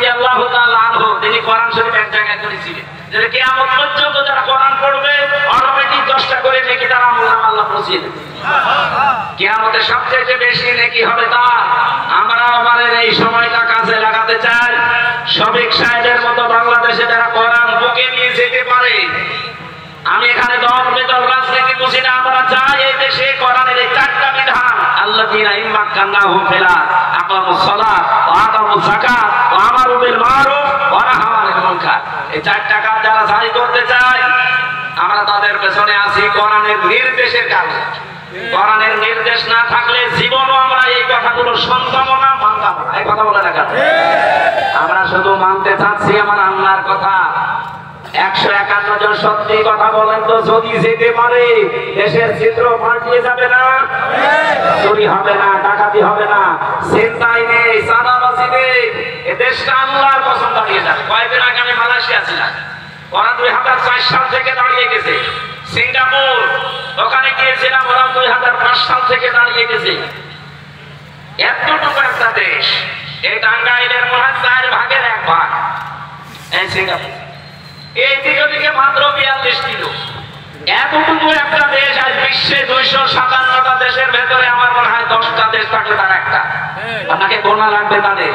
রাদিয়াল্লাহু তাআলা আনহু তিনি কোরআন শরীফ এক জায়গায় করেছিলেন যে কিয়ামত পর্যন্ত যারা কোরআন পড়বে অটোমেটিক 10টা করে নেকি তার আমলনামা আল্লাহ পৌঁছে দেবে। কিয়ামতে সবচেয়ে বেশি নেকি হবে তার। আমরা আমাদের এই সময়টা কাজে লাগাতে চাই। শফিক সাহেবের মতো বাংলাদেশে যারা কোরআন বুকে নিয়ে যেতে পারে, আমি এখানে দল বেদল রাজনীতি বুঝি না, আমরা চাই এই দেশে কোরআনের এই 4টা বিধান আল্লাযীনা ইম্মাক্কান্নাহুম ফিল আরদ আকামুস সালাত ওয়া আতামুজ যাকাত ওয়া আমারু বিল মারুফ ওয়া নাহাউ আনিল মুনকার। এই 4টা কাজ যারা জারি করতে চায় আমরা তাদের পেছনে আছি কোরআনের নির্দেশের কারণে। কোরআনের নির্দেশ না থাকলে জীবনও আমরা এই কথাগুলো শুনতাম না, মানতাম না। এই কথা বলে না কেন? আমরা শুধু মানতে চাচ্ছি আমার আল্লাহর কথা। 151 জন সত্যি কথা বলেন তো, যদি যেতে পারে দেশের চিত্র পাল্টিয়ে যাবে না? চুরি হবে না, ডাকাতি হবে না, ছিনতাই নেই, চাঁদাবাজি নেই, এই দেশটা আল্লাহর কসম দাঁড়িয়ে যাবে। কয়েকদিন আগে আমি মালয়েশিয়া ছিলাম, ওরা 2004 সাল থেকে দাঁড়িয়ে গেছে। সিঙ্গাপুর ওখানে গিয়েছিলাম, ওরা 2005 সাল থেকে দাঁড়িয়ে গেছে। এতটুকু একটা দেশ, এই টাঙ্গাইলের মনে হয় 4 ভাগের 1 ভাগ এই সিঙ্গাপুর। এই দিকে মাত্র 42 কিলো। এতটুকু একটা দেশ আজ বিশ্বে 257টা দেশের ভেতরে আমার মনে হয় 10টা দেশ থাকলে তার একটা। আপনাকে গোনা লাগবে তাদের।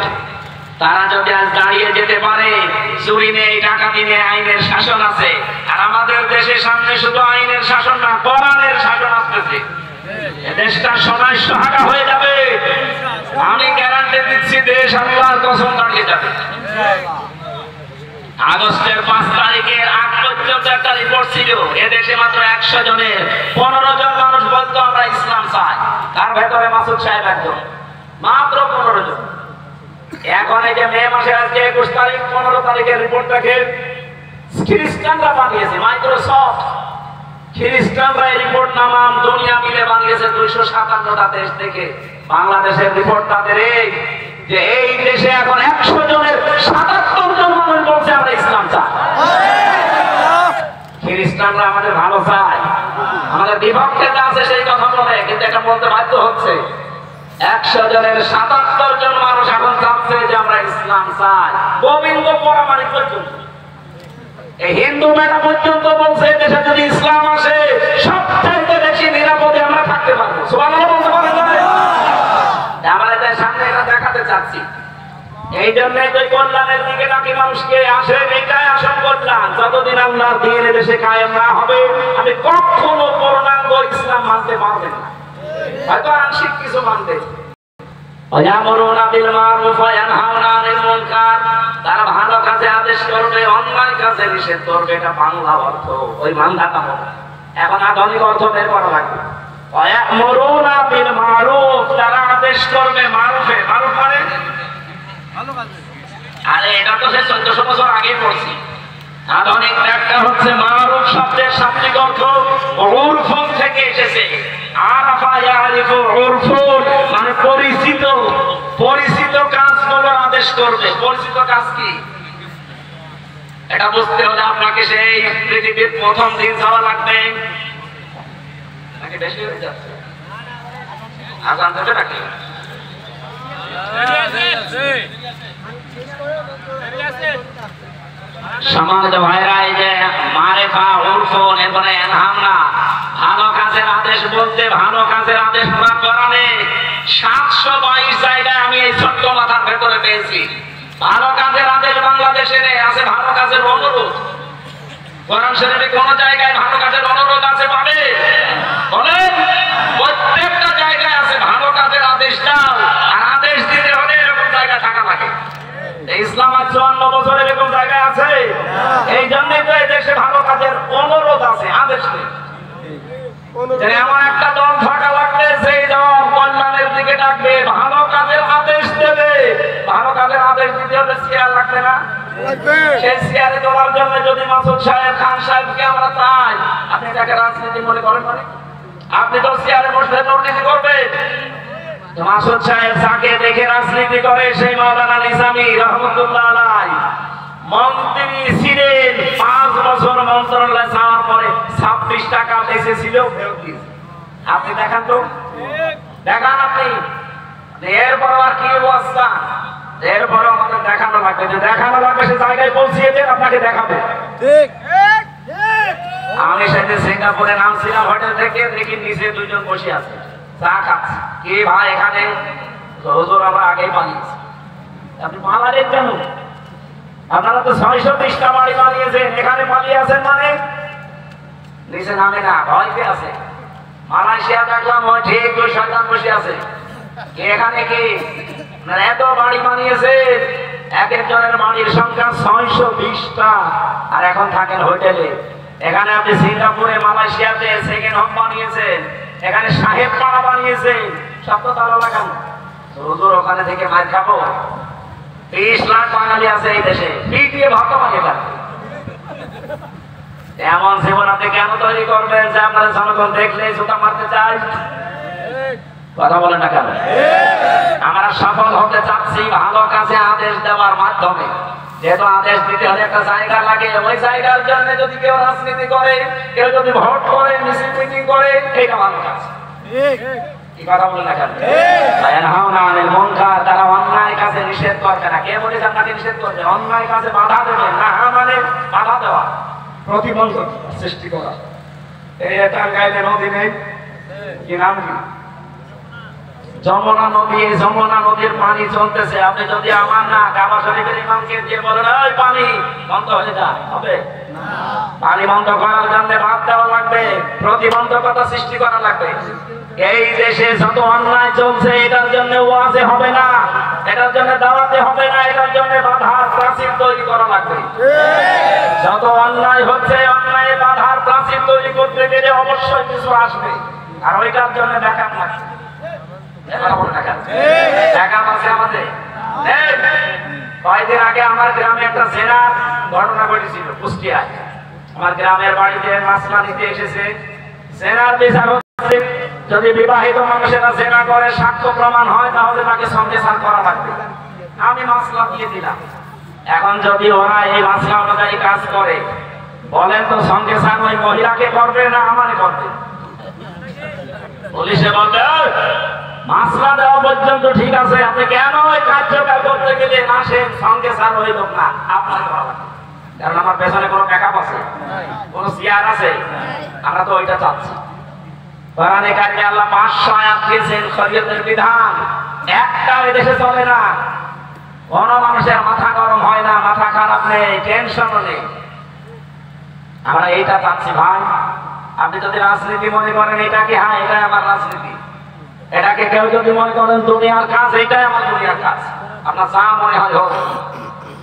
তারা যদি আজ দাঁড়িয়ে যেতে পারে, চুরি নেই, ডাকাতি নেই, আইনের শাসন আছে। আর আমাদের দেশের সামনে শুধু আইনের শাসন না, কোরআনের শাসন আসতেছে। দেশটা সোনায় সোহাগা হয়ে যাবে। আমি গ্যারান্টি দিচ্ছি, দেশ আল্লাহর কসম দাঁড়িয়ে যাবে। আগস্টের 5 তারিখের আগ পর্যন্ত একটা রিপোর্ট ছিল, এদেশে মাত্র 100 জনের 15 জন মানুষ বলতো আমরা ইসলাম চাই। তার ভেতরে মাসুদ সাহেব একজন, মাত্র 15 জন। এখন এই যে মে মাসের আজকে 21 তারিখ, 15 তারিখের রিপোর্টটাকে খ্রিস্টানরা বানিয়েছে। মাইক্রোসফট খ্রিস্টানরা এই রিপোর্ট নামাম দুনিয়া মিলে বানিয়েছে 257টা দেশ থেকে। বাংলাদেশের রিপোর্ট তাদের এই যে এই দেশে এখন 100 জনের 77 জন মানুষ বলছে আমরা ইসলাম চাই। খ্রিস্টানরা আমাদের ভালো চায়, আমাদের বিপক্ষে যা আছে সেই কথা বলে, কিন্তু এটা বলতে বাধ্য হচ্ছে। 100 জনের 77 জন মানুষ এখন চাচ্ছে যে আমরা ইসলাম চাই। গোবিন্দ পরামানিক পর্যন্ত, এই হিন্দু মেটা পর্যন্ত বলছে দেশে যদি ইসলাম আসে সবচেয়ে বেশি নিরাপদে আমরা থাকতে পারবো। সুবহানাল্লাহ বলতে পারেন না? আমরা এদের সামনে এটা দেখাতে চাচ্ছি। এই জন্যই তো কল্যাণের দিকে নাকি মানুষকে আসে, এটাই আসল কল্যাণ। যতদিন আল্লাহর দ্বীন দেশে কায়েম না হবে, আমি কখনো পূর্ণাঙ্গ ইসলাম মানতে পারবেন না। হয়তো আংশিক কিছু মানতে। ওয়ায়ামুরুনা বিল মারুফ ওয়া ইয়ানহাউনা আনিল মুনকার, তারা ভালো কাজে আদেশ করবে, অন্যায় কাজে নিষেধ করবে। এটা বাংলা অর্থ, ওই মানধাতা হবে। এখন আধুনিক অর্থ বের করা লাগবে। ওয়ায়ামুরুনা বিল মারুফ, তারা আদেশ করবে মারুফে। মারুফ মানে ভালো কাজ। আরে এটা তো সে 1400 বছর আগে পড়ছি। আধুনিক ব্যাখ্যা হচ্ছে মারুফ শব্দের শাব্দিক অর্থ উরফুন থেকে এসেছে। আরাফা ইয়ারিফু উরফুন মানে পরিচিত, পরিচিত কাজগুলো আদেশ করবে। পরিচিত কাজ কি এটা বুঝতে হলে আপনাকে সেই পৃথিবীর প্রথম দিন যাওয়া লাগবে। নাকি বেশি হয়ে যাচ্ছে? আজান দেবে নাকি? সমাজ ভাইরা, এই যে মারেফা উরফুন এরপরে এনহামনা, ভালো কাজের আদেশ বলতে ভালো কাজের আদেশ কোরআনে 722 জায়গায় আমি এই ছোট্ট মাথার ভেতরে পেয়েছি। ভালো কাজের আদেশ বাংলাদেশে আছে, ভালো কাজের অনুরোধ। কোরআন শরীফে কোন জায়গায় ভালো কাজের অনুরোধ আছে পাবে? বলেন, প্রত্যেকটা জায়গায় আছে ভালো কাজের আদেশ দাও। আর আদেশ দিতে হলে এরকম জায়গা থাকা লাগে। ইসলাম 54 বছর এরকম জায়গায় আছে। এই জন্যই তো এই দেশে ভালো কাজের অনুরোধ আছে, আদেশ নেই। এমন একটা দল থাকা লাগবে সেই দল কল্যাণের দিকে ডাকবে, ভালো কাজের আদেশ দেবে। ভালো কাজের আদেশ দিতে হলে চেয়ার লাগবে না? সেই চেয়ারে তোলার জন্য যদি মাসুদ সাহেব, খান সাহেবকে আমরা চাই, আপনি তাকে রাজনীতি মনে করেন? মানে আপনি তো চেয়ারে বসে দুর্নীতি করবেন। মাসুদ সাহেব যাকে দেখে রাজনীতি করে সেই মাওলানা নিজামী রহমতুল্লাহ আলাইহি মন্ত্রী ছিলেন। 5 বছর মন্ত্রণালয়ে যাওয়ার পরে 26 টাকা এসেছিল ফেরত দিয়েছে। আপনি দেখান তো, দেখান আপনি। এরপর আর কি অবস্থা? এরপর আমাদের দেখানো লাগবে আপনাকে যে দেখানো লাগবে সে জায়গায় পৌঁছিয়ে দেন, আপনাকে দেখাবে। ঠিক। আমি সেদিন সিঙ্গাপুরে নামছিলাম হোটেল থেকে, দেখি নিচে দুইজন বসে আছে চা খাচ্ছে। কি ভাই এখানে? হুজুর আমরা আগেই পালিয়েছি। আপনি পালালেন কেন? আপনারা তো 620টা বাড়ি পালিয়েছেন, এখানে পালিয়ে আছেন মানে? নিচে নামে না, ভয়তে আছে। মালয়েশিয়া দেখলাম ওই ঠিক ওই শয়তান বসে আছে। এখানে কি এত বাড়ি বানিয়েছে, এক একজনের বাড়ির সংখ্যা 620টা, আর এখন থাকেন হোটেলে। এখানে আপনি সিঙ্গাপুরে মালয়েশিয়াতে সেকেন্ড হোম বানিয়েছেন, এখানে সাহেব পাড়া বানিয়েছেন, সব তো তালা লাগানো। হুজুর ওখানে থেকে মার খাবো? 30 লাখ বাঙালি আছে এই দেশে, পিটিয়ে ভাতা বানিয়ে থাকবে। এমন জীবন আপনি কেন তৈরি করবেন যে আপনার জনগণ দেখলে জুতা মারতে চায়? কথা বলেন না কেন? আমরা সফল হতে চাচ্ছি ভালো কাজে আদেশ দেওয়ার মাধ্যমে। যেহেতু আদেশ দিতে হলে একটা জায়গা লাগে, ওই জায়গার জন্য যদি কেউ রাজনীতি করে, কেউ যদি ভোট করে, মিছিল মিটিং করে, এটা ভালো কাজ। কি কথা বলেন না কেন? তারা অন্যায় কাজে নিষেধ করবে না। কে বলে আপনাকে নিষেধ করবে? অন্যায় কাজে বাধা দেবে না, মানে বাধা দেওয়া, প্রতিবন্ধক সৃষ্টি করা। এই টাঙ্গাইলে নদী নেই, কি নাম কি? যমুনা নদী। এই যমুনা নদীর পানি চলতেছে, আপনি যদি আমার না কাবা শরীফের ইমামকে দিয়ে বলেন ওই পানি বন্ধ হয়ে যায়, হবে? পানি বন্ধ করার জন্য বাদ দেওয়া লাগবে, প্রতিবন্ধকতা সৃষ্টি করা লাগবে। এই দেশে যত অন্যায় চলছে এটার জন্য ওয়াজে হবে না, এটার জন্য দাওয়াতে হবে না, এটার জন্য বাধার প্রাচীর তৈরি করা লাগবে। যত অন্যায় হচ্ছে, অন্যায় বাধার প্রাচীর তৈরি করতে গেলে অবশ্যই কিছু আসবে, আর ওইটার জন্য ব্যাকআপ লাগবে। কয়েকদিন আগে আমার গ্রামে একটা জেনার ঘটনা ঘটেছিল কুষ্টিয়ায়। আমার গ্রামের বাড়িতে মাসলা নিতে এসেছে। জেনার বিচার হচ্ছে, যদি বিবাহিত মানুষেরা জেনা করে সাক্ষ্য প্রমাণ হয় তাহলে তাকে সংবিচার করা লাগবে। আমি মাসলা দিয়ে দিলাম। এখন যদি ওরা এই মাসলা অনুযায়ী কাজ করে, বলেন তো সংবিচার ওই মহিলাকে করবে না আমারে করবে? পুলিশে বলবে মাসলা দেওয়া পর্যন্ত ঠিক আছে, আপনি কেন ওই কার্যকর করতে গেলে আসেন সঙ্গে সার ওই লোক না আপনার করা লাগবে। কারণ আমার পেছনে কোনো ব্যাকআপ আছে, কোনো চেয়ার আছে, আমরা তো ওইটা চাচ্ছি। কোরআনে কারিমে আল্লাহ 500 আয়াত দিয়েছেন শরীয়তের বিধান, একটা ওই দেশে চলে না। কোন মানুষের মাথা গরম হয় না, মাথা খারাপ নেই, টেনশনও নেই। আমরা এইটা চাচ্ছি ভাই। আপনি যদি রাজনীতি মনে করেন এটা কি, হ্যাঁ এটাই আমার রাজনীতি, এটাকে কেউ যদি মনে করেন দুনিয়ার কাজ, এইটাই আমার দুনিয়ার কাজ, আপনার যা মনে হয় হোক।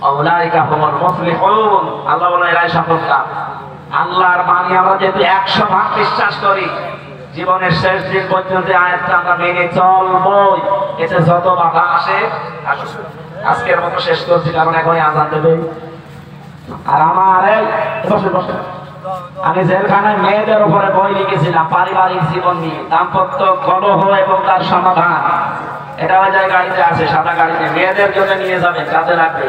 আউলাইকা হুমুল মুফলিহুন, আল্লাহ বলেন এরাই সফলকাম। আল্লাহর বাণী আমরা যেহেতু 100 ভাগ বিশ্বাস করি, জীবনের শেষ দিন পর্যন্ত আয়াতটা আমরা মেনে চলবই। এতে যত বাধা আসে আসুক। আজকের মতো শেষ করছি, কারণ এখনই আজান দেবে। আর আমার এই বসে বসে আমি জেলখানায় মেয়েদের উপরে বই লিখেছিলাম, পারিবারিক জীবন নিয়ে, দাম্পত্য কলহ এবং তার সমাধান। এটা ওই জায়গায় গাড়িতে আছে, সাদা গাড়িতে, মেয়েদের জন্য নিয়ে যাবেন, কাজে লাগবে।